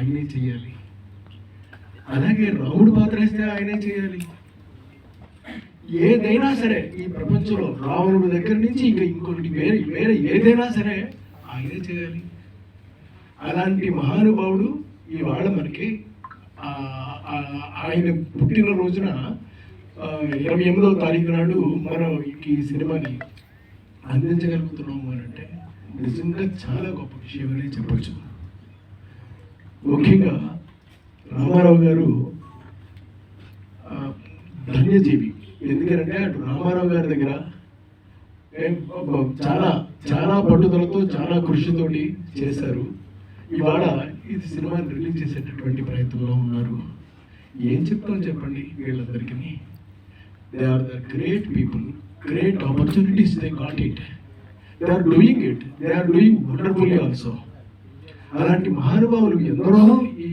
ఆయనే చేయాలి. అలాగే రాముడు పాత్ర వేస్తే ఆయనే చేయాలి. ఏదైనా సరే ఈ ప్రపంచంలో రావణుడి దగ్గర నుంచి ఇంకా ఇంకొకటి వేరే వేరే ఏదైనా సరే ఆయనే చేయాలి. అలాంటి మహానుభావుడు ఇవాళ మనకి ఆయన పుట్టిన రోజున 28వ తారీఖు నాడు మనం ఈ సినిమాని అందించగలుగుతున్నాము అని అంటే నిజంగా చాలా గొప్ప విషయం అనే చెప్పచ్చు. ముఖ్యంగా రామారావు గారు ధన్యజీవి. ఎందుకంటే అటు రామారావు గారి దగ్గర చాలా చాలా పట్టుదలతో చాలా కృషితోటి చేశారు. ఇవాళ ఇది సినిమాని రిలీజ్ చేసేటటువంటి ప్రయత్నంలో ఉన్నారు. ఏం చెప్తాం చెప్పండి వీళ్ళందరికీ. They are the great people, great opportunities they got it, they are doing it, they are doing wonderfully also. అలాంటి మహానుభావులు ఎందరో ఈ